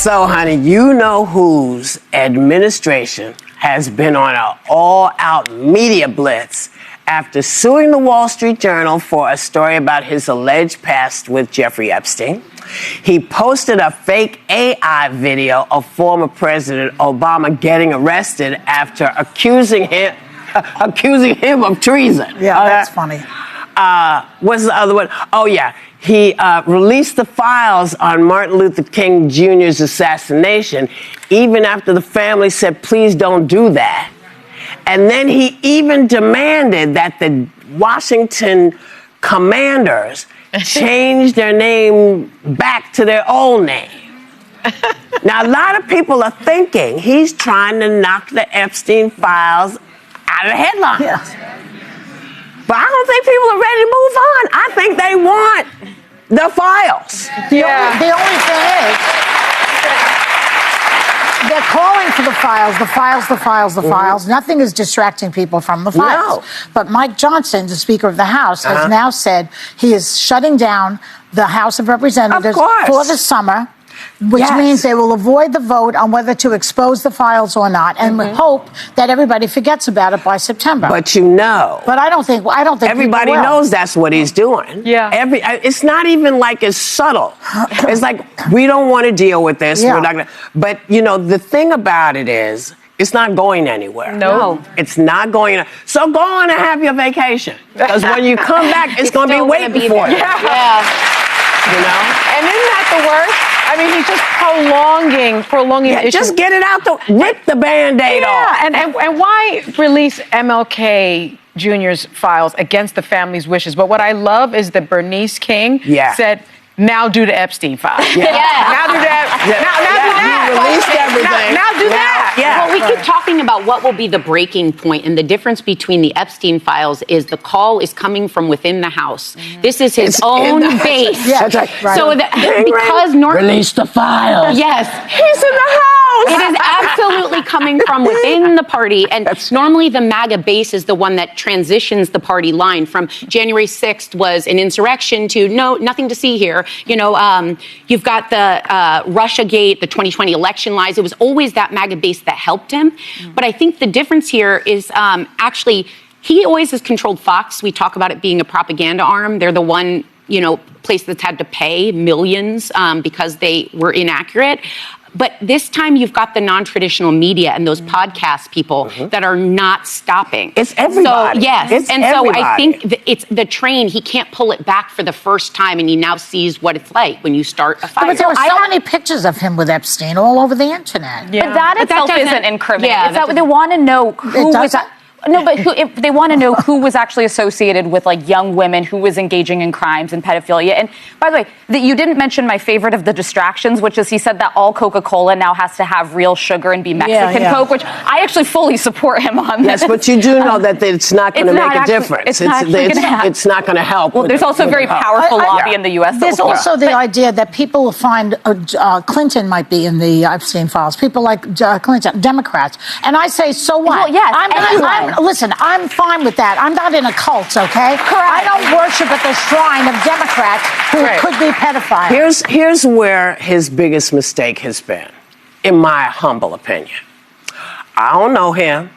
So, honey, you know whose administration has been on an all-out media blitz after suing the Wall Street Journal for a story about his alleged past with Jeffrey Epstein. He posted a fake AI video of former President Obama getting arrested after accusing him of treason. Yeah, that's funny. What's the other one? Oh, yeah. He released the files on Martin Luther King Jr.'s assassination, even after the family said, please don't do that. And then he even demanded that the Washington Commanders change their name back to their old name. Now, a lot of people are thinking he's trying to knock the Epstein files out of the headlines. Yes. But I don't think people are ready to move on. I think they want the files. The only thing is, they're calling for the files. Nothing is distracting people from the files. No. But Mike Johnson, the Speaker of the House, has now said he is shutting down the House of Representatives for the summer, which means they will avoid the vote on whether to expose the files or not, and hope that everybody forgets about it by September. But you know. But I don't think everybody knows that's what he's doing. Yeah. It's not even like it's subtle. It's like, we don't want to deal with this. Yeah. We're not gonna, but you know, the thing about it is, it's not going anywhere. No. It's not going. So go on and have your vacation. Because when you come back, it's going to be waiting for you. Yeah. You know? And isn't that the worst? I mean, he's just prolonging the issue. Just get it out, rip the Band-Aid off. And why release MLK Jr.'s files against the family's wishes? But what I love is that Bernice King said, now do the Epstein files. Yeah. Now do that. Now do that. You released everything. Now do that. Yeah. Well, we keep talking about what will be the breaking point, and the difference between the Epstein files is the call is coming from within the House. This is his own base. Yeah, that's right. So because release the files. Yes, he's in the House. it is absolutely coming from within the party, and normally the MAGA base is the one that transitions the party line from January 6th was an insurrection to no, nothing to see here. You know, you've got the Russiagate, the 2020 election lies. It was always that MAGA base that helped him. But I think the difference here is actually he always has controlled Fox. We talk about it being a propaganda arm. They're the one, you know, place that's had to pay millions because they were inaccurate. But this time you've got the non-traditional media and those podcast people that are not stopping. It's everybody. So, yes. It's and everybody. so I think it's the train, he can't pull it back for the first time, and he now sees what it's like when you start a fire. But there were so many pictures of him with Epstein all over the internet. Yeah. But that itself isn't incriminating. Yeah, it's that they want to know who was... No, but if they want to know who was actually associated with like young women, who was engaging in crimes and pedophilia. And by the way, you didn't mention my favorite of the distractions, which is he said that all Coca-Cola now has to have real sugar and be Mexican Coke, which I actually fully support him on. Yes, but you do know that it's not going to make a difference. It's not going to help. Well, there's also a very powerful lobby in the U.S. There's also the idea that people will find Clinton might be in the Epstein files. People like Clinton, Democrats. And I say, so what? Well, yes, listen, I'm fine with that. I'm not in a cult, okay? Correct. I don't worship at the shrine of Democrats who could be pedophiles. Here's where his biggest mistake has been, in my humble opinion. I don't know him.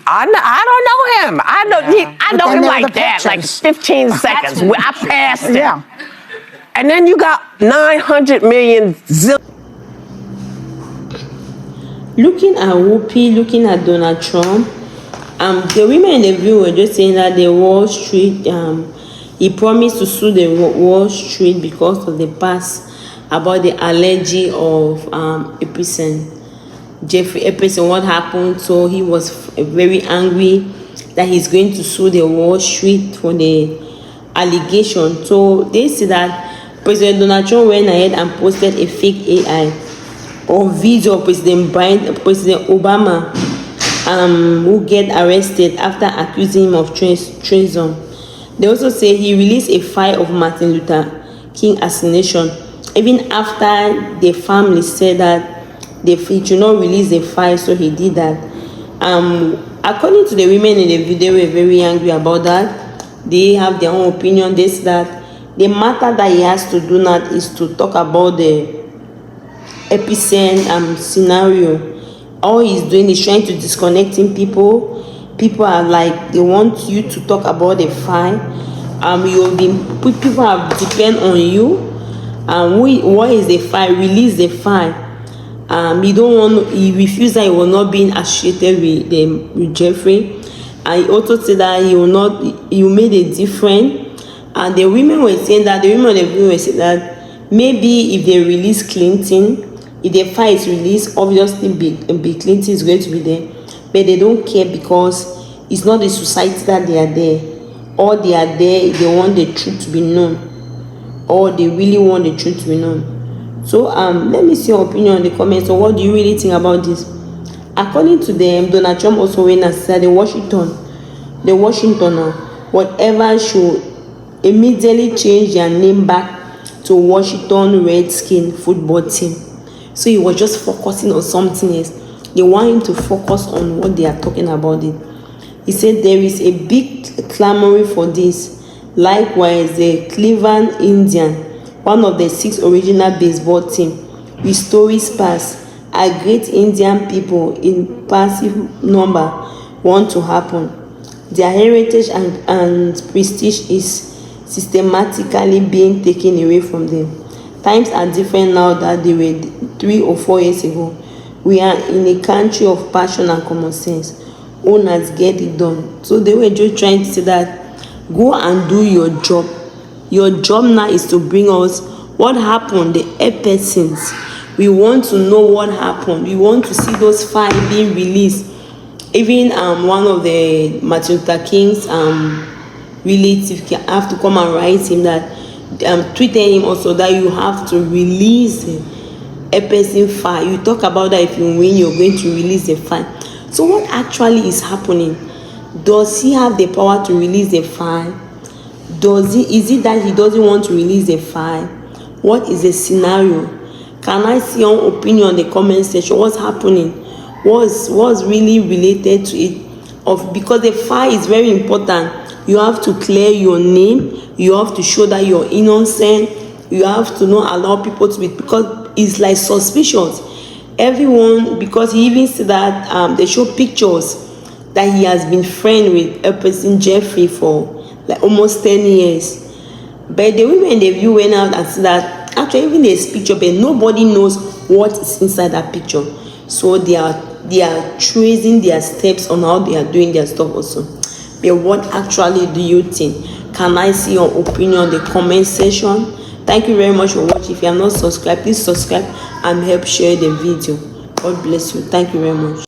I don't know him. I know him like that, like 15 seconds. I passed him. Yeah. And then you got 900 million zillion. Looking at Whoopi, looking at Donald Trump, the women in the view were just saying that the Wall Street, he promised to sue the Wall Street because of the past about the allergy of Jeffrey Epstein, what happened. So he was very angry that he's going to sue the Wall Street for the allegation. So they say that President Donald Trump went ahead and posted a fake AI or video of President Obama who get arrested after accusing him of treason. They also say he released a file of Martin Luther King assassination, even after the family said that he should not release the file, so he did that. According to the women in the video, they were very angry about that. They have their own opinion. This, that the matter that he has to do now is to talk about the epicenter scenario. All he's doing is trying to disconnecting people. People are like, they want you to talk about the file. You've been, people have depend on you. What is the file? Release the file. He don't want. He refused that he will not be associated with Jeffrey, and he also said that he will not. He made a difference, and the women were saying that maybe if they release Clinton, if the file is released, obviously Bill Clinton is going to be there, but they don't care because it's not the society that they are there. Or they are there if they want the truth to be known, or they really want the truth to be known. So let me see your opinion in the comments. So what do you really think about this? According to them, Donald Trump also went and said the Washingtoner, whatever, should immediately change their name back to Washington Redskins football team. So he was just focusing on something else. They want him to focus on what they are talking about it. He said there is a big clamoring for this. Likewise, the Cleveland Indians, one of the 6 original baseball teams, with stories past, are great Indian people in passive number want to happen. Their heritage and prestige is systematically being taken away from them. Times are different now than they were 3 or 4 years ago. We are in a country of passion and common sense. Owners get it done. So they were just trying to say that go and do your job. Your job now is to bring us what happened, the persons. We want to know what happened. We want to see those files being released. Even one of the Martin Luther King's relatives have to come and write him that tweeted him also that you have to release a person file. You talk about that if you win, you're going to release the file. So what actually is happening? Does he have the power to release the file? Is it that he doesn't want to release the file? What is the scenario? Can I see your opinion in the comment section? What's happening? What's really related to it? Because the file is very important. You have to clear your name. You have to show that you're innocent. You have to not allow people to be, because it's like suspicious. Everyone, because he even said that they show pictures that he has been friend with a person, Jeffrey, for like almost 10 years. But the women in the view went out and said that actually even there's picture, but nobody knows what is inside that picture. So they are tracing their steps on how they are doing their stuff also. But what actually do you think? Can I see your opinion in the comment section? Thank you very much for watching. If you are not subscribed, please subscribe and help share the video. God bless you. Thank you very much.